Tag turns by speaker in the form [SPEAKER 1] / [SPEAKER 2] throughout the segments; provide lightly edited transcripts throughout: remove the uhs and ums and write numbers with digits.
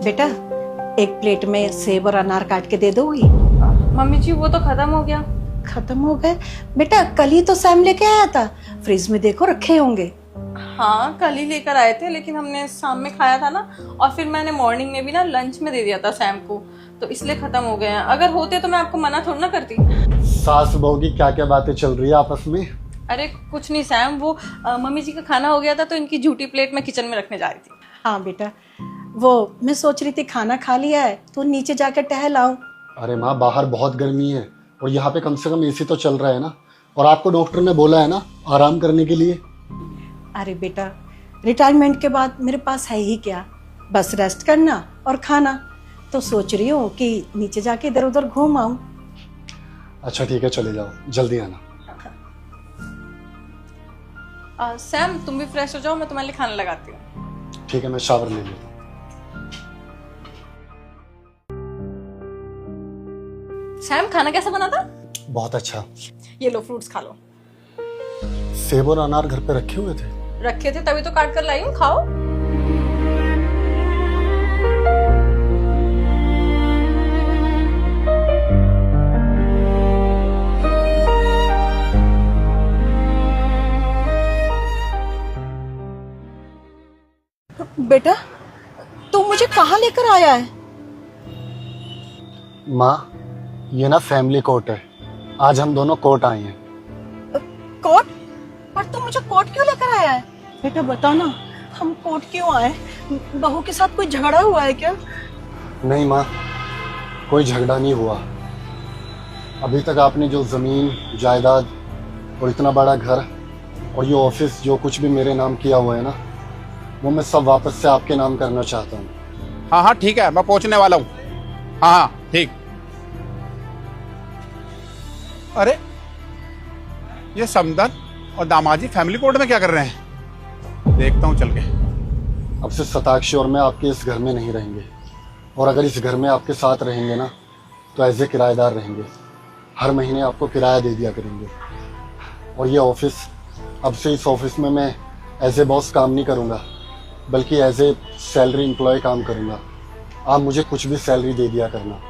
[SPEAKER 1] बेटा एक प्लेट में सेब और अनार काट के दे दोगी?
[SPEAKER 2] मम्मी जी वो तो खत्म हो गया।
[SPEAKER 1] खत्म हो गए? बेटा कल ही तो सैम लेके आया था, फ्रिज में देखो रखे होंगे।
[SPEAKER 2] हाँ कल ही लेकर आए थे, लेकिन हमने शाम में खाया था ना, और फिर मैंने मॉर्निंग में भी ना लंच में दे दिया था सैम को, तो इसलिए खत्म हो गए हैं। अगर होते तो मैं आपको मना थोड़ा ना करती।
[SPEAKER 3] सास बहू की क्या क्या बातें चल रही है आपस में?
[SPEAKER 2] अरे कुछ नहीं सैम, वो मम्मी जी का खाना हो गया था तो इनकी झूठी प्लेट मैं किचन में रखने जा रही थी।
[SPEAKER 1] हाँ बेटा, वो मैं सोच रही थी खाना खा लिया है तो नीचे जाकर टहल आऊं।
[SPEAKER 3] अरे माँ बाहर बहुत गर्मी है और यहाँ पे कम से कम एसी तो चल रहा है ना, और आपको डॉक्टर ने बोला है ना आराम करने के लिए।
[SPEAKER 1] अरे बेटा रिटायरमेंट के बाद मेरे पास है ही क्या, बस रेस्ट करना और खाना, तो सोच रही हूँ कि नीचे जाके इधर उधर घूम आऊं।
[SPEAKER 3] अच्छा ठीक है चले जाओ, जल्दी आना।
[SPEAKER 2] सैम तुम भी फ्रेश हो जाओ, मैं तुम्हारे लिए खाना लगाती हूँ।
[SPEAKER 3] ठीक है मैं शावर ले लेता हूँ।
[SPEAKER 2] सैम खाना कैसा बना था?
[SPEAKER 3] बहुत अच्छा।
[SPEAKER 2] ये लो फ्रूट्स खा लो।
[SPEAKER 3] सेब और अनार घर पे रखे हुए थे?
[SPEAKER 2] रखे थे तभी तो काट कर लाई हूँ, खाओ।
[SPEAKER 1] बेटा तू मुझे कहाँ लेकर आया है?
[SPEAKER 3] माँ ये ना फैमिली कोर्ट है, आज हम दोनों कोर्ट आए हैं।
[SPEAKER 1] कोर्ट? पर तू मुझे कोर्ट क्यों लेकर आया है? बेटा बता ना, हम कोर्ट क्यों आए? बहू के साथ कोई झगड़ा हुआ है क्या?
[SPEAKER 3] नहीं माँ, कोई झगड़ा नहीं हुआ। अभी तक आपने जो ज़मीन जायदाद और इतना बड़ा घर और ये ऑफिस जो कुछ भी मेरे नाम किया हुआ है ना, वो मैं सब वापस से आपके नाम करना चाहता हूँ।
[SPEAKER 4] हाँ हाँ ठीक है, मैं पहुंचने वाला हूँ। हाँ हाँ ठीक। अरे ये समदन और दामाजी फैमिली कोर्ट में क्या कर रहे हैं? देखता हूँ चल के।
[SPEAKER 3] अब से सताक्षी और मैं आपके इस घर में नहीं रहेंगे, और अगर इस घर में आपके साथ रहेंगे ना तो एज ए किराएदार रहेंगे, हर महीने आपको किराया दे दिया करेंगे। और ये ऑफिस, अब से इस ऑफिस में मैं एज ए बॉस काम नहीं करूँगा, बल्कि एज ए सैलरी एम्प्लॉय काम करूँगा। आप मुझे कुछ भी सैलरी दे दिया करना।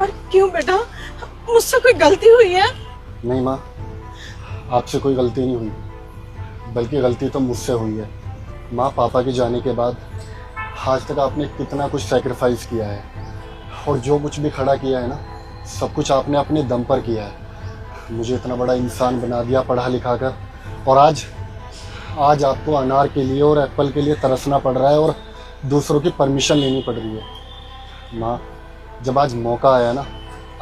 [SPEAKER 1] पर क्यों बेटा, मुझसे कोई गलती हुई है?
[SPEAKER 3] नहीं माँ, आपसे कोई गलती नहीं हुई, बल्कि गलती तो मुझसे हुई है। माँ पापा के जाने के बाद आज तक आपने कितना कुछ सैक्रिफाइस किया है, और जो कुछ भी खड़ा किया है ना, सब कुछ आपने अपने दम पर किया है। मुझे इतना बड़ा इंसान बना दिया पढ़ा लिखा कर, और आज आपको अनार के लिए और एप्पल के लिए तरसना पड़ रहा है और दूसरों की परमिशन लेनी पड़ रही है। माँ जब आज मौका आया ना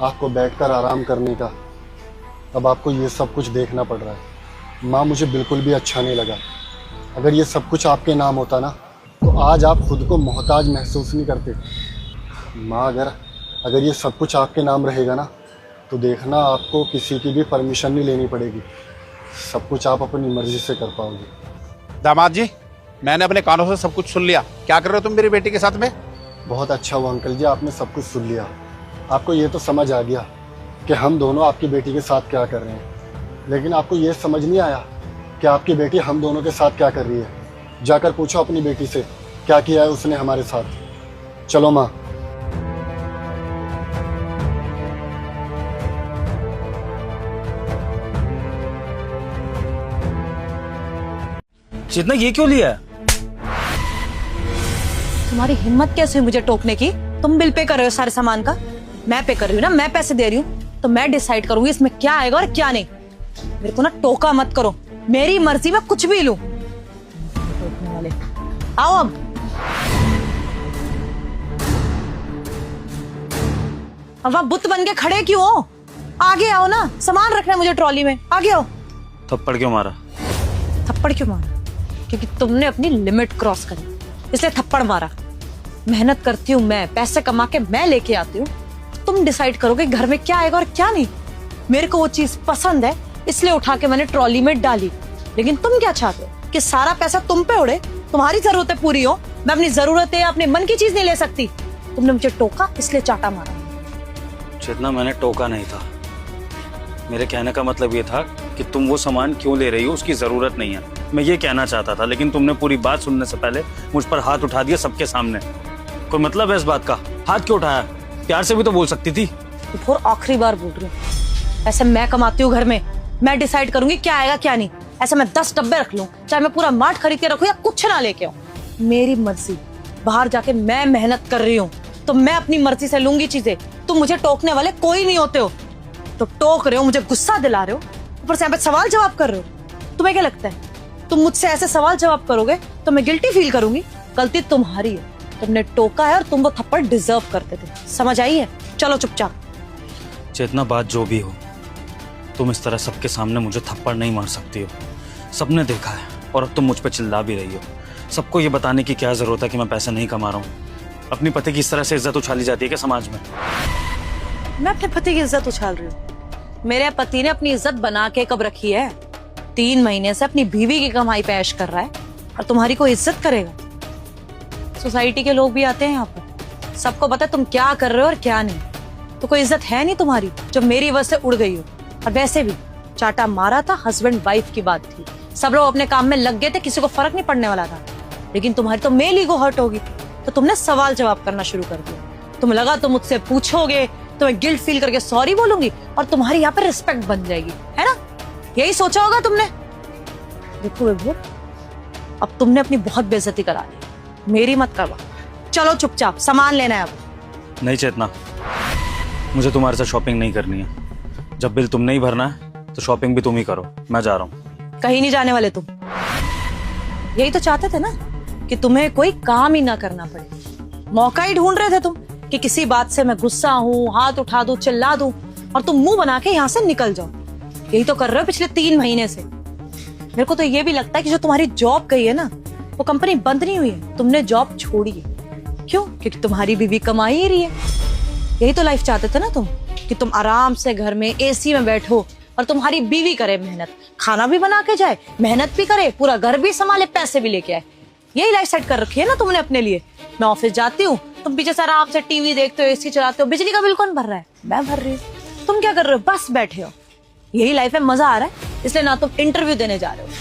[SPEAKER 3] आपको बैठकर आराम करने का, तब आपको ये सब कुछ देखना पड़ रहा है। माँ मुझे बिल्कुल भी अच्छा नहीं लगा। अगर ये सब कुछ आपके नाम होता ना तो आज आप खुद को मोहताज महसूस नहीं करते। माँ अगर ये सब कुछ आपके नाम रहेगा ना तो देखना आपको किसी की भी परमिशन नहीं लेनी पड़ेगी, सब कुछ आप अपनी मर्जी से कर पाओगे।
[SPEAKER 4] दामाद जी मैंने अपने कानों से सब कुछ सुन लिया। क्या कर रहे हो तुम मेरी बेटी के साथ में?
[SPEAKER 3] बहुत अच्छा हुआ अंकल जी, आपने सब कुछ सुन लिया। आपको ये तो समझ आ गया कि हम दोनों आपकी बेटी के साथ क्या कर रहे हैं, लेकिन आपको ये समझ नहीं आया कि आपकी बेटी हम दोनों के साथ क्या कर रही है। जाकर पूछो अपनी बेटी से क्या किया है उसने हमारे साथ। चलो माँ।
[SPEAKER 5] चेतना ये क्यों लिया?
[SPEAKER 6] तुम्हारी हिम्मत कैसे हुई मुझे टोकने की? तुम बिल पे कर रहे हो सारे सामान का, मैं पे कर रही हूँ ना, मैं पैसे दे रही हूँ, तो मैं डिसाइड करूंगी इसमें क्या आएगा और क्या नहीं। मेरे को ना टोका मत करो, मेरी मर्जी में कुछ भी लूं। टोकने वाले आओ अब। अब वहां बुत बन के खड़े क्यों हो? आगे आओ ना, सामान रखना है मुझे ट्रॉली में, आगे आओ।
[SPEAKER 5] थप्पड़ क्यों मारा?
[SPEAKER 6] थप्पड़ क्यों मारा? क्योंकि तुमने अपनी लिमिट क्रॉस करी, इसलिए थप्पड़ मारा। मेहनत करती हूँ मैं, पैसे कमा के मैं लेके आती हूँ, तुम डिसाइड करोगे घर में क्या आएगा और क्या नहीं। मेरे को वो चीज पसंद है इसलिए उठा के मैंने ट्रॉली में डाली, लेकिन तुम क्या चाहते हो कि सारा पैसा तुम पे उड़े, तुम्हारी जरूरतें पूरी हो, मैं अपनी जरूरतें अपने मन की चीज नहीं ले सकती। तुमने मुझे टोका इसलिए चाटा मारा।
[SPEAKER 5] चेतना मैंने टोका नहीं था, मेरे कहने का मतलब ये था कि तुम वो सामान क्यों ले रही हो, उसकी जरूरत नहीं है, मैं ये कहना चाहता था। लेकिन तुमने पूरी बात सुनने से पहले मुझ पर हाथ उठा दिया सबके सामने। कोई मतलब है इस बात का? हाथ क्यों उठाया? प्यार से भी तो बोल सकती थी।
[SPEAKER 6] और आखिरी बार बोल रही हूँ, ऐसे मैं कमाती हूँ घर में, मैं डिसाइड करूंगी क्या आएगा क्या नहीं। ऐसे मैं 10 डब्बे रख लूं, चाहे मैं पूरा मार्ट खरीद के रखूं या कुछ ना लेके आऊं, मेरी मर्जी। बाहर जाके मैं मेहनत कर रही हूँ तो मैं अपनी मर्जी से लूंगी चीजें। तुम मुझे टोकने वाले कोई नहीं होते हो। तो टोक रहे हो, मुझे गुस्सा दिला रहे हो, ऊपर से यहाँ पे सवाल जवाब कर रहे हो। तुम्हें क्या लगता है तुम मुझसे ऐसे सवाल जवाब करोगे तो मैं गिल्टी फील करूंगी? गलती तुम्हारी है, तुमने टोका है और तुम वो थप्पड़ डिजर्व करते थे। समझ आई है? चलो चुपचाप।
[SPEAKER 5] चेतना, बात जो भी हो, तुम इस तरह सबके सामने मुझे थप्पड़ नहीं मार सकती हो। सबने देखा है और अब तुम मुझ पे चिल्ला भी रही हो। सबको ये बताने की क्या जरूरत है कि मैं पैसे नहीं कमा रहा हूँ? अपनी पति की इस तरह से इज्जत उछाली जाती है क्या समाज में?
[SPEAKER 6] मैं अपने पति की इज्जत उछाल रही हूँ? मेरे पति ने अपनी इज्जत बना के कब रखी है? 3 महीने से अपनी बीवी की कमाई पे ऐश कर रहा है और तुम्हारी कोई इज्जत करेगा? सोसाइटी के लोग भी आते हैं यहाँ पर, सबको पता है तुम क्या कर रहे हो और क्या नहीं। तो कोई इज्जत है नहीं तुम्हारी जो मेरी वजह से उड़ गई हो। और वैसे भी चाटा मारा था, हस्बैंड वाइफ की बात थी, सब लोग अपने काम में लग गए थे, किसी को फर्क नहीं पड़ने वाला था। लेकिन तुम्हारी तो मेल ईगो हर्ट होगी तो तुमने सवाल जवाब करना शुरू कर दिया। तुम्हें लगा तुम मुझसे पूछोगे तो मैं गिल्ट फील करके सॉरी बोलूंगी और तुम्हारी यहाँ पे रिस्पेक्ट बन जाएगी, है ना? यही सोचा होगा तुमने। देखो विभू, अब तुमने अपनी बहुत बेइज्जती करा ली, मेरी मत करवा। चलो चुपचाप, सामान लेना है अब।
[SPEAKER 5] नहीं चेतना, मुझे तुम्हारे साथ शॉपिंग नहीं करनी है। जब बिल तुमने ही भरना है तो शॉपिंग भी तुम ही करो, मैं जा रहा हूँ।
[SPEAKER 6] कहीं नहीं जाने वाले तुम। यही तो चाहते थे ना कि तुम्हें कोई काम ही ना करना पड़े। मौका ही ढूंढ रहे थे तुम कि किसी बात से मैं गुस्सा हूँ, हाथ उठा दूं, चिल्ला दूं और तुम मुंह बना के यहाँ से निकल जाओ। यही तो कर रहे हो पिछले 3 महीने से। मेरे को तो ये भी लगता है कि जो तुम्हारी जॉब गई है ना, वो कंपनी बंद नहीं हुई है, तुमने जॉब छोड़ी है। क्यों? क्योंकि तुम्हारी बीवी कमा ही रही है। यही तो लाइफ चाहते थे ना तुम, कि तुम आराम से घर में एसी में बैठो और तुम्हारी बीवी करे मेहनत, खाना भी बना के जाए, मेहनत भी करे, पूरा घर भी संभाले, पैसे भी लेके आए। यही लाइफ सेट कर रखी है ना तुमने अपने लिए। मैं ऑफिस जाती हूँ, तुम पीछे से आराम से टीवी देखते हो, एसी चलाते हो। बिजली का बिल कौन भर रहा है? मैं भर रही हूँ। तुम क्या कर रहे हो? बस बैठे हो। यही लाइफ है, मजा आ रहा है, इसलिए ना तुम इंटरव्यू देने जा रहे हो।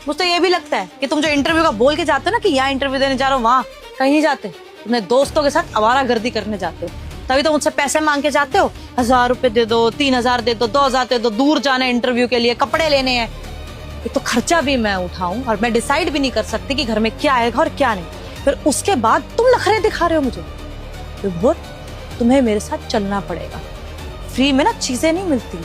[SPEAKER 6] मुझे तो ये भी लगता है कि तुम जो इंटरव्यू का बोल के जाते हो ना कि यहाँ इंटरव्यू देने जा रहे हो, वहां कहीं नहीं जाते, अपने दोस्तों के साथ आवारागर्दी करने जाते हो। तभी तो मुझसे पैसे मांग के जाते हो, 1000 रुपए दे दो, 3000 दे दो, 2000 दे दो, दूर जाना है इंटरव्यू के लिए, कपड़े लेने हैं। एक तो खर्चा भी मैं उठाऊं और मैं डिसाइड भी नहीं कर सकती कि घर में क्या आएगा और क्या नहीं। फिर उसके बाद तुम नखरे दिखा रहे हो मुझे। विभोर, तुम्हें मेरे साथ चलना पड़ेगा। फ्री में ना चीजें नहीं मिलती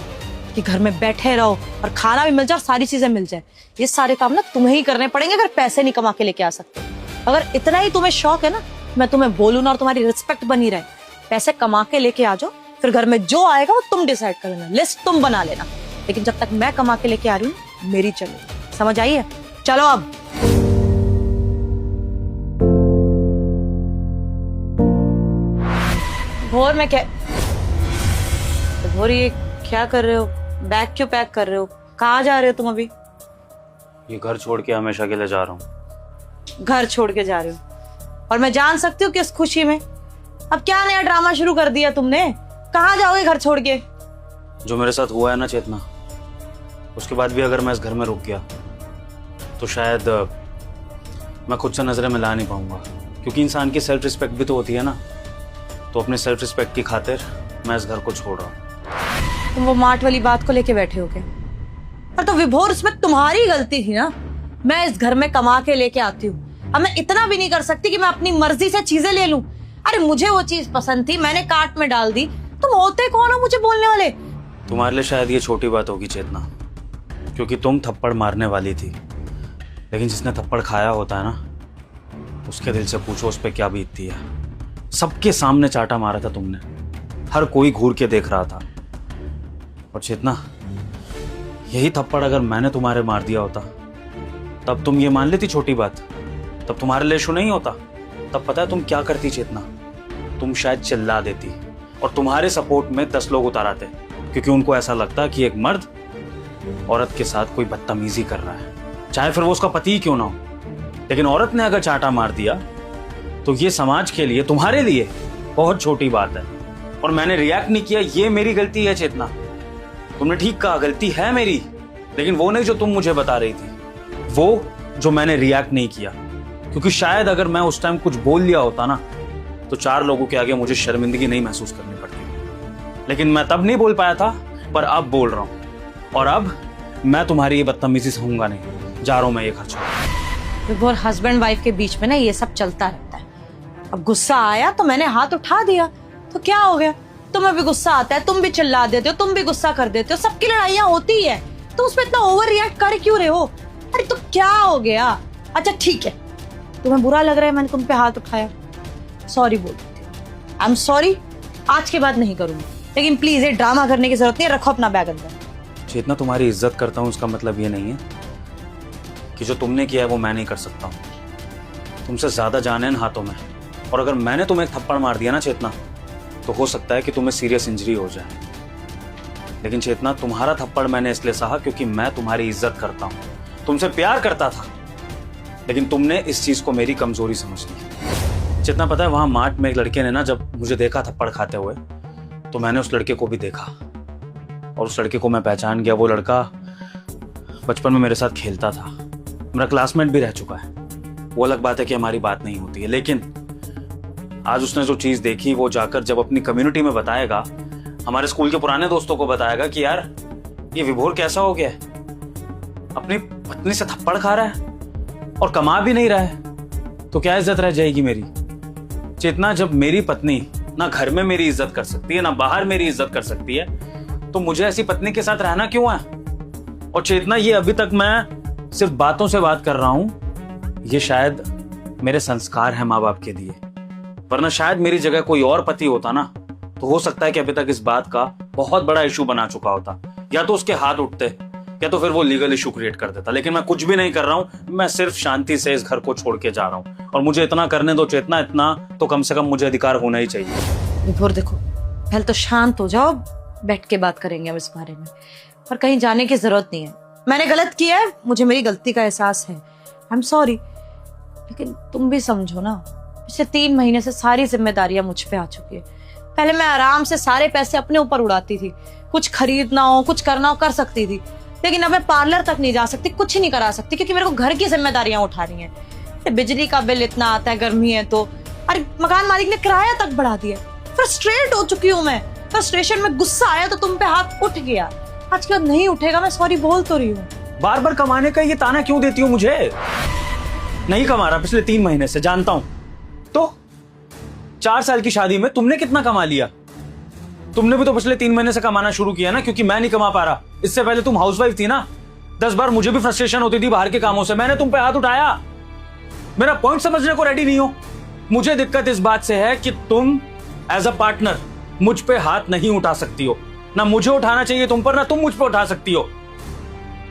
[SPEAKER 6] कि घर में बैठे रहो और खाना भी मिल जाए और सारी चीजें मिल जाए। ये सारे काम ना तुम्हें ही करने पड़ेंगे अगर पैसे नहीं कमा के लेके आ सकते। अगर इतना ही तुम्हें शौक है ना, मैं तुम्हें बोलूं ना और तुम्हारी रिस्पेक्ट बनी रहे, पैसे कमा के लेके आ जाओ, फिर घर में जो आएगा वो तुम डिसाइड कर लेना, लिस्ट तुम बना लेना। लेकिन जब तक मैं कमा के लेके आ रही हूँ, मेरी चलो। समझ आई है? चलो अब। भोर में क्या भोर, ये क्या कर रहे हो? बैग क्यों पैक कर रहे हो? कहाँ जा रहे हो तुम अभी?
[SPEAKER 5] ये घर छोड़ के हमेशा के लिए जा रहा हूँ।
[SPEAKER 6] घर छोड़ के जा रहे हो? और मैं जान सकती हूँ किस खुशी में? अब क्या नया ड्रामा शुरू कर दिया तुमने? कहाँ जाओगे घर छोड़ के?
[SPEAKER 5] जो मेरे साथ हुआ है ना चेतना, उसके बाद भी अगर मैं इस घर में रुक गया तो शायद मैं खुद से नजरें मिला नहीं पाऊंगा। क्योंकि इंसान की सेल्फ रिस्पेक्ट भी तो होती है ना। तो अपने सेल्फ रिस्पेक्ट की खातिर मैं इस घर को छोड़ रहा हूँ।
[SPEAKER 6] तुम वो मार्ट वाली बात को लेके बैठे हो क्या? पर तो विभोर, उसमें तुम्हारी गलती थी ना। मैं इस घर में कमा के लेके आती हूँ, अब मैं इतना भी नहीं कर सकती कि मैं अपनी मर्जी से चीजें ले लूं। अरे मुझे वो चीज पसंद थी, मैंने कार्ट में डाल दी। तुम होते कौन हो मुझे बोलने वाले?
[SPEAKER 5] तुम्हारे लिए शायद ये छोटी बात होगी चेतना, क्योंकि तुम थप्पड़ मारने वाली थी। लेकिन जिसने थप्पड़ खाया होता है ना, उसके दिल से पूछो उस पर क्या बीतती है। सबके सामने चाटा मारा था तुमने, हर कोई घूर के देख रहा था। और चेतना, यही थप्पड़ अगर मैंने तुम्हारे मार दिया होता तब तुम ये मान लेती छोटी बात? तब तुम्हारे लिए इशू नहीं होता। तब पता है तुम क्या करती चेतना? तुम शायद चिल्ला देती और तुम्हारे सपोर्ट में 10 लोग उतार आते, क्योंकि उनको ऐसा लगता कि एक मर्द औरत के साथ कोई बदतमीजी कर रहा है, चाहे फिर वो उसका पति ही क्यों ना हो। लेकिन औरत ने अगर चाटा मार दिया तो ये समाज के लिए, तुम्हारे लिए बहुत छोटी बात है। और मैंने रिएक्ट नहीं किया, ये मेरी गलती है चेतना। तुमने ठीक कहा, गलती है मेरी, लेकिन वो नहीं जो तुम मुझे बता रही थी, वो जो मैंने रिएक्ट नहीं किया। क्योंकि शायद अगर मैं उस टाइम कुछ बोल लिया होता ना, तो तो 4 लोगों के आगे मुझे शर्मिंदगी नहीं महसूस करनी पड़ती। लेकिन मैं तब नहीं बोल पाया था, पर अब बोल रहा हूँ। और अब मैं तुम्हारी ये बदतमीजी सहूंगा नहीं। जा रहा हूँ मैं ये घर छोड़।
[SPEAKER 6] विभोर, हस्बैंड वाइफ के बीच में ना ये सब चलता रहता है। अब गुस्सा आया तो मैंने हाथ उठा दिया, तो क्या हो गया? तुम्हें भी गुस्सा आता है, तुम भी चिल्ला देते हो, तुम भी गुस्सा कर देते हो, सबकी लड़ाइयाँ होती ही है, तो उसमें इतना ओवर रिएक्ट कर क्यों रहे हो? अरे तो क्या हो गया? अच्छा ठीक है, तुम्हें बुरा लग रहा है मैंने तुम पे हाथ उठाया, सॉरी बोल देती हूँ। आई एम सॉरी, आज के बाद नहीं करूंगी। लेकिन प्लीज ये ड्रामा करने की जरूरत नहीं है, रखो अपना बैग अंदर।
[SPEAKER 5] जितना तुम्हारी इज्जत करता हूँ उसका मतलब ये नहीं है कि जो तुमने किया है वो मैं नहीं कर सकता हूँ। तुमसे ज्यादा जान है इन हाथों में, और अगर मैंने तुम्हें एक थप्पड़ मार दिया ना चेतना, तो हो सकता है कि तुम्हें सीरियस इंजरी हो जाए। लेकिन चेतना, तुम्हारा थप्पड़ मैंने इसलिए सहा क्योंकि मैं तुम्हारी इज्जत करता हूँ, तुमसे प्यार करता था। लेकिन तुमने इस चीज को मेरी कमजोरी समझ ली। चेतना, पता है वहां मार्ट में एक लड़के ने ना जब मुझे देखा थप्पड़ खाते हुए, तो मैंने उस लड़के को भी देखा और उस लड़के को मैं पहचान गया। वो लड़का बचपन में मेरे साथ खेलता था, मेरा क्लासमेट भी रह चुका है। वो अलग बात है कि हमारी बात नहीं होती है, लेकिन आज उसने जो चीज देखी वो जाकर जब अपनी कम्युनिटी में बताएगा, हमारे स्कूल के पुराने दोस्तों को बताएगा कि यार ये विभोर कैसा हो गया है, अपनी पत्नी से थप्पड़ खा रहा है और कमा भी नहीं रहा है, तो क्या इज्जत रह जाएगी मेरी? चेतना, जब मेरी पत्नी ना घर में मेरी इज्जत कर सकती है ना बाहर मेरी इज्जत कर सकती है, तो मुझे ऐसी पत्नी के साथ रहना क्यों है? और चेतना, ये अभी तक मैं सिर्फ बातों से बात कर रहा हूं, ये शायद मेरे संस्कार है माँ बाप के दिए, वरना शायद मेरी जगह कोई और पति होता ना, तो हो सकता है कि अभी तक इस बात का बहुत बड़ा इशू बना चुका होता, या तो उसके हाथ उठते या तो फिर वो लीगल इशू क्रिएट कर देता। लेकिन मैं कुछ भी नहीं कर रहा हूं, मैं सिर्फ शांति से इस घर को छोड़ के जा रहा हूं। और मुझे इतना करने दो चेतना, इतना तो कम से कम मुझे अधिकार होना ही चाहिए।
[SPEAKER 6] विभोर देखो, पहले तो शांत हो जाओ, बैठ के बात करेंगे हम इस बारे में, और कहीं जाने की जरूरत नहीं है। मैंने गलत किया है, मुझे मेरी गलती का एहसास है, आई एम सॉरी। लेकिन तुम भी समझो ना, पिछले 3 महीने से सारी जिम्मेदारियां मुझ पे आ चुकी है। पहले मैं आराम से सारे पैसे अपने ऊपर उड़ाती थी, कुछ खरीदना हो कुछ करना हो कर सकती थी, लेकिन अब मैं पार्लर तक नहीं जा सकती, कुछ नहीं करा सकती, क्योंकि मेरे को घर की जिम्मेदारियां उठानी है। बिजली का बिल इतना आता है, गर्मी है तो, अरे मकान मालिक ने किराया तक बढ़ा दिया। फ्रस्ट्रेट हो चुकी हूँ मैं, फ्रस्ट्रेशन में गुस्सा आया तो तुम पे हाथ उठ गया, आज के बाद नहीं उठेगा। मैं सॉरी बोल तो रही हूँ।
[SPEAKER 5] बार बार कमाने का ये ताना क्यों देती हो मुझे? नहीं कमा रहा पिछले 3 महीने से, जानता हूं। तो 4 साल की शादी में तुमने कितना कमा लिया? तुमने भी तो पिछले 3 महीने से कमाना शुरू किया ना, क्योंकि मैं नहीं कमा पा रहा। इससे पहले तुम हाउसवाइफ थी ना, 10 बार मुझे भी फ्रस्ट्रेशन होती थी बाहर के कामों से, मैंने तुम पे हाथ उठाया। मेरा पॉइंट समझने को रेडी नहीं हो। मुझे दिक्कत इस बात से है कि तुम एज अ पार्टनर मुझ पे हाथ नहीं उठा सकती हो। ना मुझे उठाना चाहिए तुम पर, ना तुम मुझ पे उठा सकती हो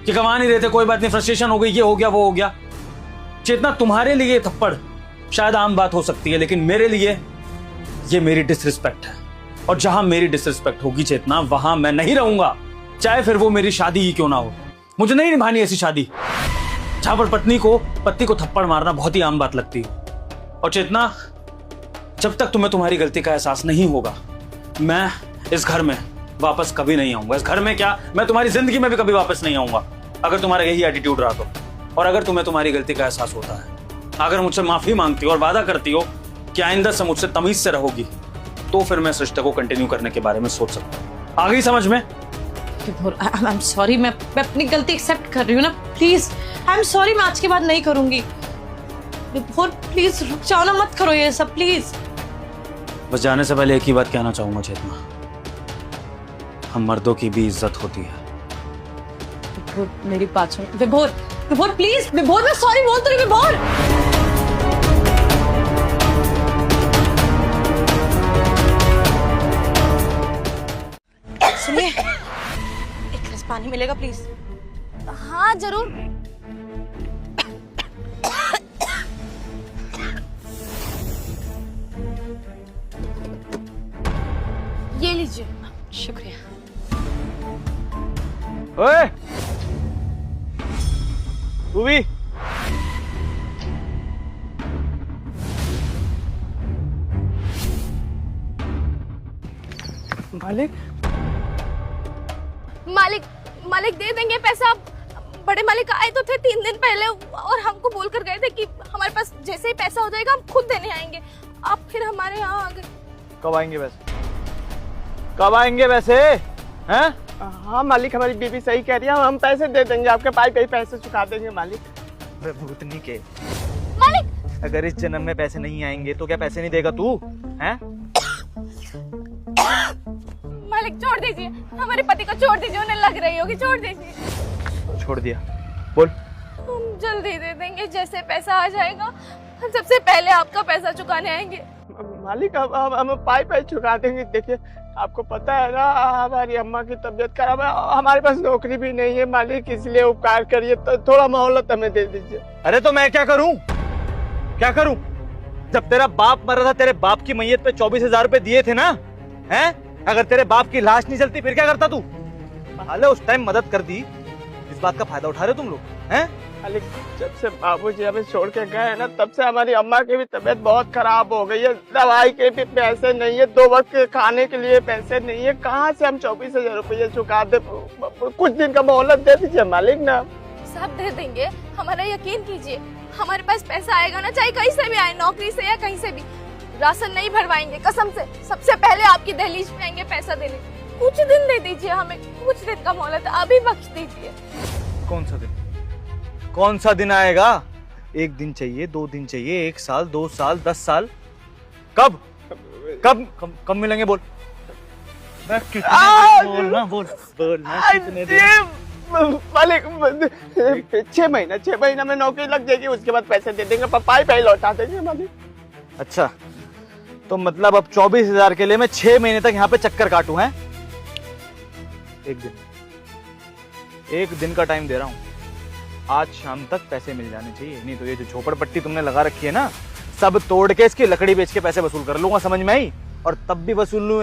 [SPEAKER 5] कि कमा नहीं रहे थे, कोई बात नहीं, फ्रस्ट्रेशन हो गई, ये हो गया वो हो गया। चेतना, तुम्हारे लिए थप्पड़ शायद आम बात हो सकती है, लेकिन मेरे लिए ये मेरी डिसरिस्पेक्ट है, और जहां मेरी डिसरिस्पेक्ट होगी चेतना, वहां मैं नहीं रहूंगा, चाहे फिर वो मेरी शादी ही क्यों ना हो। मुझे नहीं निभानी ऐसी शादी जहां पर पत्नी को थप्पड़ मारना बहुत ही आम बात लगती है। और चेतना, जब तक तुम्हें तुम्हारी गलती का एहसास नहीं होगा, मैं इस घर में वापस कभी नहीं आऊंगा। इस घर में क्या, मैं तुम्हारी जिंदगी में भी कभी वापस नहीं आऊंगा, अगर तुम्हारा यही एटीट्यूड रहा तो। और अगर तुम्हें तुम्हारी गलती का एहसास होता है, अगर मुझसे माफी मांगती हो और वादा करती हो कि आइंदा से मुझसे तमीज से रहोगी, तो फिर मैं इस रिश्ते को कंटिन्यू करने के बारे में सोच सकता हूँ। आ गई समझ में?
[SPEAKER 6] आई एम सॉरी, मैं अपनी गलती एक्सेप्ट कर रही हूँ ना, प्लीज आई एम सॉरी, मैं आज के बाद नहीं करूंगी। विभोर प्लीज रुक जाओ ना, मत करो ये सब प्लीज।
[SPEAKER 5] बस जाने से पहले एक ही बात कहना चाहूंगा चेतना, हम मर्दों की भी इज्जत होती है।
[SPEAKER 6] विभोर मेरी बात सुन, विभोर प्लीज, विभोर मैं सॉरी बोल तो रही, विभोर। सुनिए, एक गिलास पानी मिलेगा प्लीज?
[SPEAKER 7] हाँ जरूर। ये लीजिए।
[SPEAKER 6] शुक्रिया।
[SPEAKER 5] ओए, तू भी?
[SPEAKER 7] मालिक दे देंगे पैसा। बड़े मालिक आए तो थे 3 दिन पहले और हमको बोल कर गए थे कि हमारे पास जैसे ही पैसा हो जाएगा हम खुद देने आएंगे। आप फिर हमारे यहाँ आ गए।
[SPEAKER 8] कब आएंगे वैसे? कब आएंगे वैसे? हैं?
[SPEAKER 9] हाँ मालिक, हमारी बीबी सही कह रही है, हम पैसे दे देंगे, आपके पास कई पैसे चुका देंगे मालिक।
[SPEAKER 8] भूतनी के,
[SPEAKER 7] मालिक
[SPEAKER 8] अगर इस जन्म में पैसे नहीं आएंगे तो क्या पैसे नहीं देगा तू? हैं?
[SPEAKER 7] मालिक छोड़ दीजिए, हमारे पति को छोड़ दीजिए, उन्हें लग रही होगी, छोड़ दीजिए।
[SPEAKER 8] छोड़ दिया, बोल।
[SPEAKER 7] हम जल्दी दे देंगे, जैसे पैसा आ जाएगा हम सबसे पहले आपका पैसा चुकाने आएंगे।
[SPEAKER 9] मालिक हम पाई चुका देंगे। देखिए आपको पता है ना, हमारी अम्मा की तबीयत खराब है, हमारे पास नौकरी भी नहीं है मालिक, इसलिए उपकार करिए, तो थोड़ा मोहलत हमें दे दीजिए।
[SPEAKER 8] अरे तो मैं क्या करूं? क्या करूं? जब तेरा बाप मर रहा था, तेरे बाप की मैयत पे 24,000 रुपए दिए थे ना, हैं? अगर तेरे बाप की लाश नहीं चलती फिर क्या करता तू? हाले उस टाइम मदद कर दी, इस बात का फायदा उठा रहे तुम लोग, हैं?
[SPEAKER 9] मालिक जब से बाबूजी हमें छोड़ के गए हैं ना, तब से हमारी अम्मा की भी तबीयत बहुत खराब हो गई है, दवाई के भी पैसे नहीं है, 2 वक्त के खाने के लिए पैसे नहीं है, कहाँ से हम 24,000 रुपये चुका दे? कुछ दिन का मोहलत दे दीजिए मालिक ना।
[SPEAKER 7] सब दे देंगे, हमारा यकीन कीजिए, हमारे पास पैसा आएगा ना, चाहे कहीं से भी आए, नौकरी से या कहीं से भी। राशन नहीं भरवाएंगे कसम से, सबसे पहले आपकी दहलीज पे आएंगे पैसा देने। कुछ दिन दे दीजिए हमें, कुछ दिन का मोहलत अभी बख्श दीजिए।
[SPEAKER 8] कौन सा दिन? कौन सा दिन आएगा? 1 दिन चाहिए, 2 दिन चाहिए, 1 साल, 2 साल, 10 साल? कब कब कब, कब मिलेंगे बोल? मैं कितने बोलना कितने दिन?
[SPEAKER 9] मालिक 6 महीना में नौकरी लग जाएगी, उसके बाद पैसे दे देंगे, पाई लौटा देंगे मालिक।
[SPEAKER 8] अच्छा, तो मतलब अब 24,000 के लिए मैं 6 महीने तक यहाँ पे चक्कर काटूं? हैं? 1 दिन का टाइम दे रहा हूँ, आज शाम तक पैसे मिल जाने चाहिए, नहीं तो ये जो झोपड़पट्टी तुमने लगा रखी है ना, सब तोड़ के इसकी लकड़ी बेच के पैसे वसूल कर लूंगा, समझ में आई? और तब भी वसूल लूं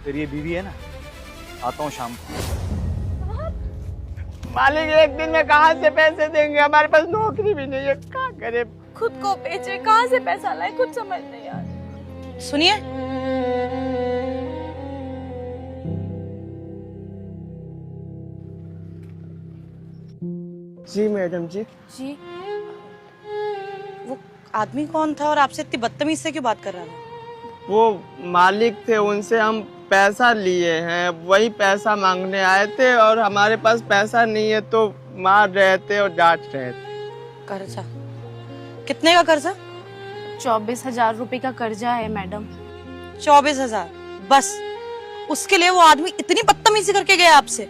[SPEAKER 8] फिर ये बीवी है ना, आता हूँ शाम को।
[SPEAKER 9] मालिक 1 दिन में कहाँ से पैसे देंगे, हमारे पास नौकरी भी नहीं है, क्या करे?
[SPEAKER 7] खुद को बेचे, कहाँ से पैसा लाए, कुछ समझ नहीं आ रहा।
[SPEAKER 6] सुनिए,
[SPEAKER 9] जी मैडम जी।
[SPEAKER 6] जी वो आदमी कौन था और आपसे इतनी बदतमीज से क्यों बात कर रहा था?
[SPEAKER 9] वो मालिक थे, उनसे हम पैसा लिए हैं, वही पैसा मांगने आए थे, और हमारे पास पैसा नहीं है तो मार रहे थे और डांट रहे थे।
[SPEAKER 6] कर्जा? कितने का कर्जा?
[SPEAKER 7] 24,000 रुपए का कर्जा है मैडम।
[SPEAKER 6] 24,000? बस उसके लिए वो आदमी इतनी बदतमीजी करके गया आपसे?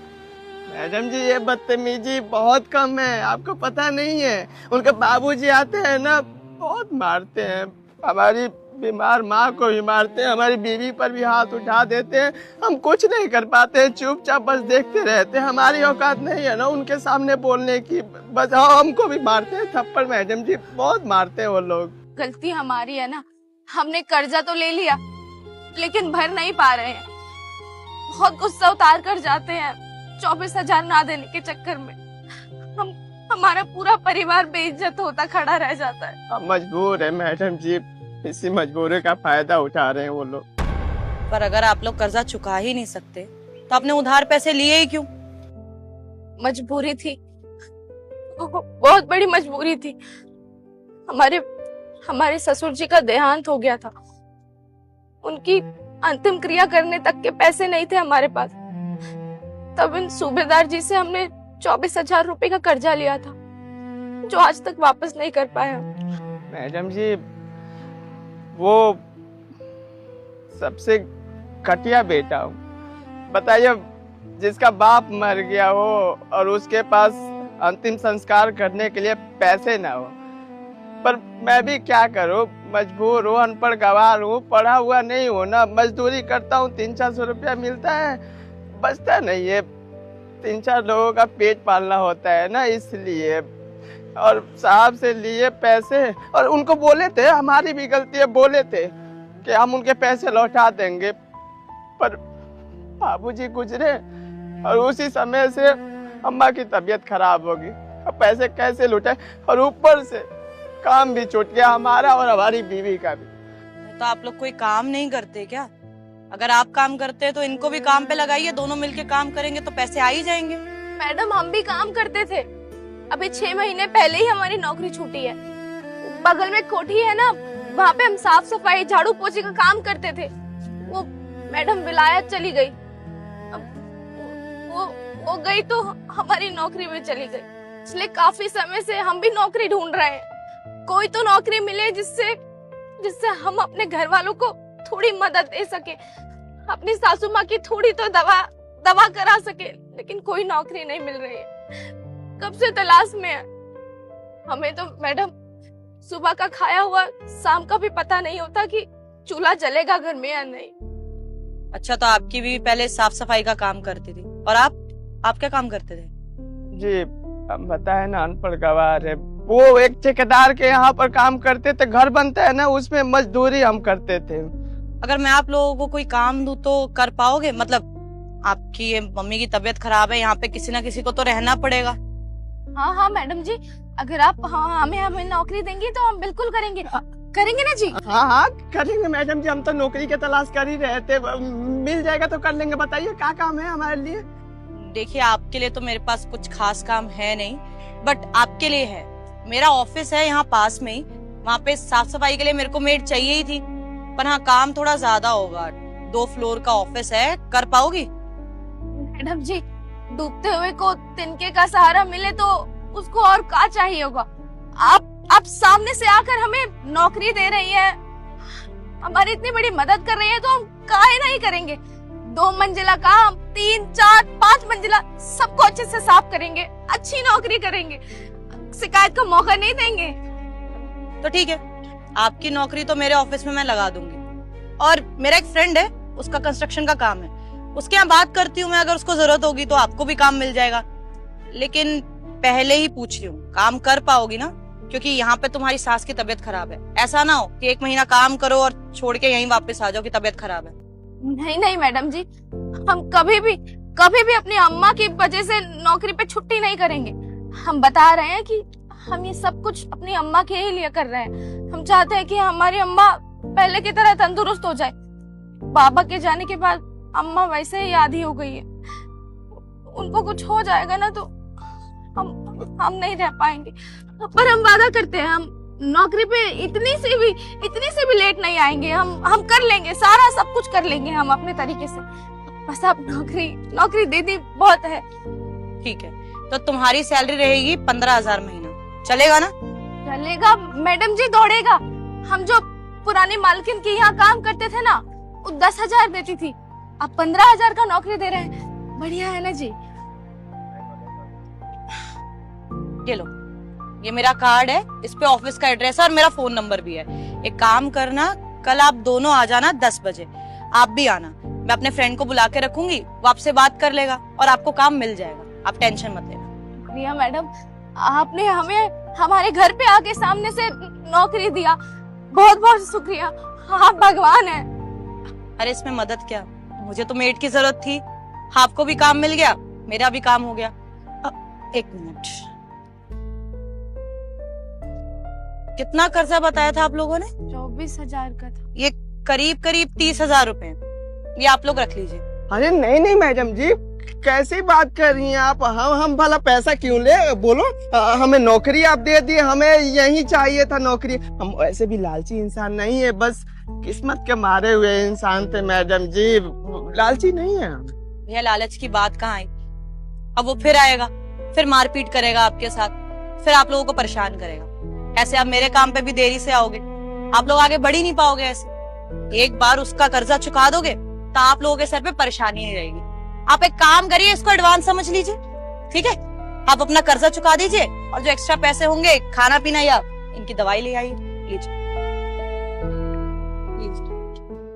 [SPEAKER 9] मैडम जी ये बदतमीजी बहुत कम है, आपको पता नहीं है, उनके बाबूजी आते हैं ना, बहुत मारते हैं, हमारी बीमार माँ को भी मारते हैं, हमारी बीवी पर भी हाथ उठा देते हैं, हम कुछ नहीं कर पाते हैं, चुपचाप बस देखते रहते हैं, हमारी औकात नहीं है ना उनके सामने बोलने की, बस हमको भी मारते हैं थप्पड़, मैडम जी बहुत मारते हैं वो लोग।
[SPEAKER 7] गलती हमारी है ना, हमने कर्जा तो ले लिया लेकिन भर नहीं पा रहे हैं, बहुत गुस्सा उतार कर जाते हैं, 24,000 ना देने के चक्कर में हमारा पूरा परिवार बेइज्जत होता खड़ा रह जाता है।
[SPEAKER 9] हम मजबूर है मैडम जी, इसी मजबूरी का फायदा उठा रहे हैं वो लोग।
[SPEAKER 6] पर अगर आप लोग कर्जा चुका ही नहीं सकते तो आपने उधार पैसे लिए ही क्यों?
[SPEAKER 7] मजबूरी थी, बहुत बड़ी मजबूरी थी, हमारे ससुर जी का देहांत हो गया था, उनकी अंतिम क्रिया करने तक के पैसे नहीं थे हमारे पास, तब इन सूबेदार जी से हमने 24,000 रुपए का कर्जा लिया था जो आज तक वापस नहीं कर पाया।
[SPEAKER 9] मैडम जी वो सबसे घटिया बेटा हूँ, बताइए, जिसका बाप मर गया हो और उसके पास अंतिम संस्कार करने के लिए पैसे ना हो, पर मैं भी क्या करूँ, मजबूर हूँ, अनपढ़ गवार हूँ, पढ़ा हुआ नहीं हूँ ना, मजदूरी करता हूँ, 300-400 रुपया मिलता है, बचता नहीं है, 3-4 लोगों का पेट पालना होता है ना, इसलिए, और साहब से लिए पैसे, और उनको बोले थे, हमारी भी गलती है, बोले थे कि हम उनके पैसे लौटा देंगे, पर बाबूजी गुजरे और उसी समय से अम्मा की तबीयत खराब होगी, अब पैसे कैसे लौटाए, और ऊपर से काम भी छूट गया हमारा और हमारी बीवी का भी।
[SPEAKER 6] तो आप लोग कोई काम नहीं करते क्या? अगर आप काम करते हैं तो इनको भी काम पे लगाइए, दोनों मिलके काम करेंगे तो पैसे आ ही जाएंगे।
[SPEAKER 7] मैडम हम भी काम करते थे, अभी 6 महीने पहले ही हमारी नौकरी छूटी है, बगल में कोठी है ना, वहाँ पे हम साफ सफाई झाड़ू पोछे का काम करते थे। वो मैडम विलायत चली गई। वो गई तो हमारी नौकरी में चली गई। इसलिए काफी समय से हम भी नौकरी ढूंढ रहे हैं। कोई तो नौकरी मिले जिससे हम अपने घर वालों को थोड़ी मदद दे सके, अपनी सासू माँ की थोड़ी तो दवा करा सके, लेकिन कोई नौकरी नहीं मिल रही है। कब से तलाश में है। हमें तो मैडम सुबह का खाया हुआ शाम का भी पता नहीं होता कि चूल्हा जलेगा घर में या नहीं।
[SPEAKER 6] अच्छा, तो आपकी भी पहले साफ सफाई का काम करती थी, और आप क्या काम करते थे?
[SPEAKER 9] जी हम बताए ना, अनपढ़ गवार है। वो एक ठेकेदार के यहाँ पर काम करते थे, घर बनता है ना, उसमें मजदूरी हम करते थे।
[SPEAKER 6] अगर मैं आप लोगों को कोई काम दूं तो कर पाओगे? मतलब आपकी ये मम्मी की तबीयत खराब है, यहाँ पे किसी ना किसी को तो रहना पड़ेगा।
[SPEAKER 7] हाँ मैडम जी, अगर आप हमें नौकरी देंगी तो हम बिल्कुल करेंगे ना जी।
[SPEAKER 9] हाँ करेंगे मैडम जी, हम तो नौकरी की तलाश कर ही रहे थे। मिल जाएगा तो कर लेंगे। बताइए क्या काम है हमारे लिए?
[SPEAKER 6] देखिए, आपके लिए तो मेरे पास कुछ खास काम है नहीं, बट आपके लिए है। मेरा ऑफिस है यहाँ पास में ही, वहाँ पे साफ सफाई के लिए मेरे को मेड चाहिए ही थी, पर हाँ काम थोड़ा ज्यादा होगा। 2 फ्लोर का ऑफिस है, कर पाओगी?
[SPEAKER 7] मैडम जी, डूबते हुए को तिनके का सहारा मिले तो उसको और क्या चाहिए होगा। आप सामने से आकर हमें नौकरी दे रही है, हमारी इतनी बड़ी मदद कर रही है, तो हम काहे नहीं करेंगे। 2 मंजिला काम, 3, 4, 5 मंजिला, सबको अच्छे से साफ करेंगे, अच्छी नौकरी करेंगे, शिकायत का मौका नहीं देंगे।
[SPEAKER 6] तो ठीक है, आपकी नौकरी तो मेरे ऑफिस में मैं लगा दूंगी। और मेरा एक फ्रेंड है, उसका कंस्ट्रक्शन का काम है, उसके यहाँ बात करती हूँ मैं। अगर उसको जरूरत होगी तो आपको भी काम मिल जाएगा। लेकिन पहले ही पूछ रही हूँ, काम कर पाओगी ना? क्योंकि यहाँ पे तुम्हारी सास की तबीयत खराब है। ऐसा ना हो कि 1 महीना काम करो और छोड़ के यहीं वापस आ जाओ कि तबीयत खराब है।
[SPEAKER 7] नहीं मैडम जी, हम कभी भी अपनी अम्मा की वजह से नौकरी पे छुट्टी नहीं करेंगे। हम बता रहे हैं कि हम ये सब कुछ अपनी अम्मा के ही लिए कर रहे हैं। हम चाहते हैं कि हमारी अम्मा पहले की तरह तंदुरुस्त हो जाए। बाबा के जाने के बाद अम्मा वैसे ही आधी हो गई है। उनको कुछ हो जाएगा ना तो हम नहीं रह पाएंगे। पर हम वादा करते हैं, हम नौकरी पे इतनी से भी लेट नहीं आएंगे। हम कर लेंगे, सारा सब कुछ कर लेंगे हम अपने तरीके से। बस आप नौकरी दे दी बहुत है।
[SPEAKER 6] ठीक है, तो तुम्हारी सैलरी रहेगी 15,000 महीना, चलेगा ना?
[SPEAKER 7] चलेगा मैडम जी, दौड़ेगा। हम जो पुरानी मालकिन के यहाँ काम करते थे ना, वो 10,000 देती थी, अब 15,000 का नौकरी दे रहे हैं। बढ़िया है ना जी?
[SPEAKER 6] ये लो, ये मेरा कार्ड है, इस पे ऑफिस का एड्रेस है और मेरा फोन नंबर भी है। एक काम करना, कल आप दोनों आ जाना 10 बजे। आप भी आना, मैं अपने फ्रेंड को बुला के रखूंगी, वो आपसे बात कर लेगा और आपको काम मिल जाएगा। आप टेंशन मत लेना।
[SPEAKER 7] शुक्रिया मैडम, आपने हमें हमारे घर पे आके सामने से नौकरी दिया, बहुत बहुत शुक्रिया। आप भगवान हैं।
[SPEAKER 6] अरे इसमें मदद क्या, मुझे तो मेड की जरूरत थी, आपको भी काम मिल गया, मेरा भी काम हो गया। 1 मिनट, कितना कर्जा बताया था आप लोगों ने?
[SPEAKER 7] 24,000 का था।
[SPEAKER 6] ये करीब 30,000 रुपए, ये आप लोग रख लीजिए।
[SPEAKER 9] अरे नहीं मैडम जी, कैसी बात कर रही हैं आप? हम भला पैसा क्यों ले? बोलो, हमें नौकरी आप दे दी, हमें यही चाहिए था नौकरी। हम वैसे भी लालची इंसान नहीं है, बस किस्मत के मारे हुए इंसान थे मैडम जी, लालची नहीं है।
[SPEAKER 6] भैया लालच की बात कहाँ आई? अब वो फिर आएगा, फिर मारपीट करेगा आपके साथ, फिर आप लोगों को परेशान करेगा। ऐसे आप मेरे काम पे भी देरी से आओगे, आप लोग आगे बढ़ ही नहीं पाओगे। ऐसे एक बार उसका कर्जा चुका दोगे तो आप लोगों के सर पे परेशानी नहीं रहेगी। आप एक काम करिए, इसको एडवांस समझ लीजिए, ठीक है? आप अपना कर्जा चुका दीजिए और जो एक्स्ट्रा पैसे होंगे खाना पीना या इनकी दवाई ले आइए। लीजिए।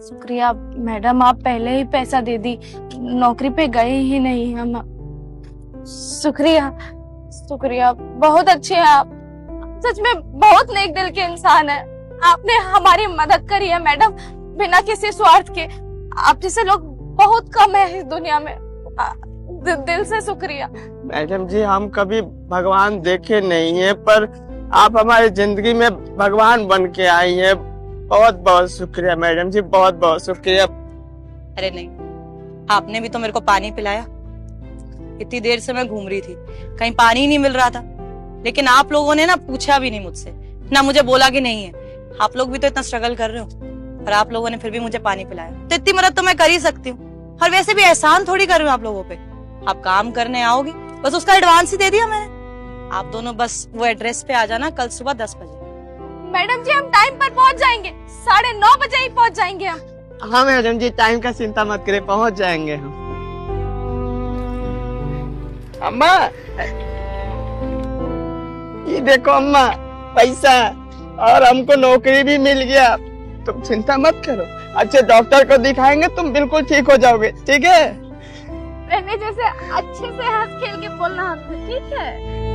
[SPEAKER 7] शुक्रिया मैडम, आप पहले ही पैसा दे दी, नौकरी पे गए ही नहीं हम। शुक्रिया, बहुत अच्छे हैं आप, सच में बहुत नेक दिल के इंसान है। आपने हमारी मदद करी है मैडम, बिना किसी स्वार्थ के। आप जैसे लोग बहुत कम है इस दुनिया में। दिल से शुक्रिया
[SPEAKER 9] मैडम जी। हम कभी भगवान देखे नहीं है, पर आप हमारी जिंदगी में भगवान बन के आई हैं। बहुत बहुत शुक्रिया मैडम जी, बहुत बहुत शुक्रिया।
[SPEAKER 6] अरे नहीं, आपने भी तो मेरे को पानी पिलाया। इतनी देर से मैं घूम रही थी, कहीं पानी नहीं मिल रहा था, लेकिन आप लोगों ने ना पूछा भी नहीं मुझसे, ना मुझे बोला कि नहीं है। आप लोग भी तो इतना स्ट्रगल कर रहे हो और आप लोगों ने फिर भी मुझे पानी पिलाया, तो इतनी मदद तो मैं कर ही सकती हूँ। और वैसे भी एहसान थोड़ी कर रही हूँ आप लोगों पे। आप काम करने आओगी, बस उसका एडवांस ही दे दिया मैंने। आप दोनों बस वो एड्रेस पे आ जाना कल सुबह 10 बजे।
[SPEAKER 7] मैडम जी हम टाइम पर पहुंच जाएंगे, 9:30 बजे ही पहुंच जाएंगे हम।
[SPEAKER 9] हाँ मैडम जी, टाइम का चिंता मत करें, पहुंच जाएंगे हम। अम्मा, ये देखो अम्मा, पैसा, और हमको नौकरी भी मिल गया। तुम चिंता मत करो, अच्छे डॉक्टर को दिखाएंगे, तुम बिल्कुल ठीक हो जाओगे, ठीक है?
[SPEAKER 7] पहले जैसे अच्छे से हंस खेल के बोलना हमसे, ठीक है?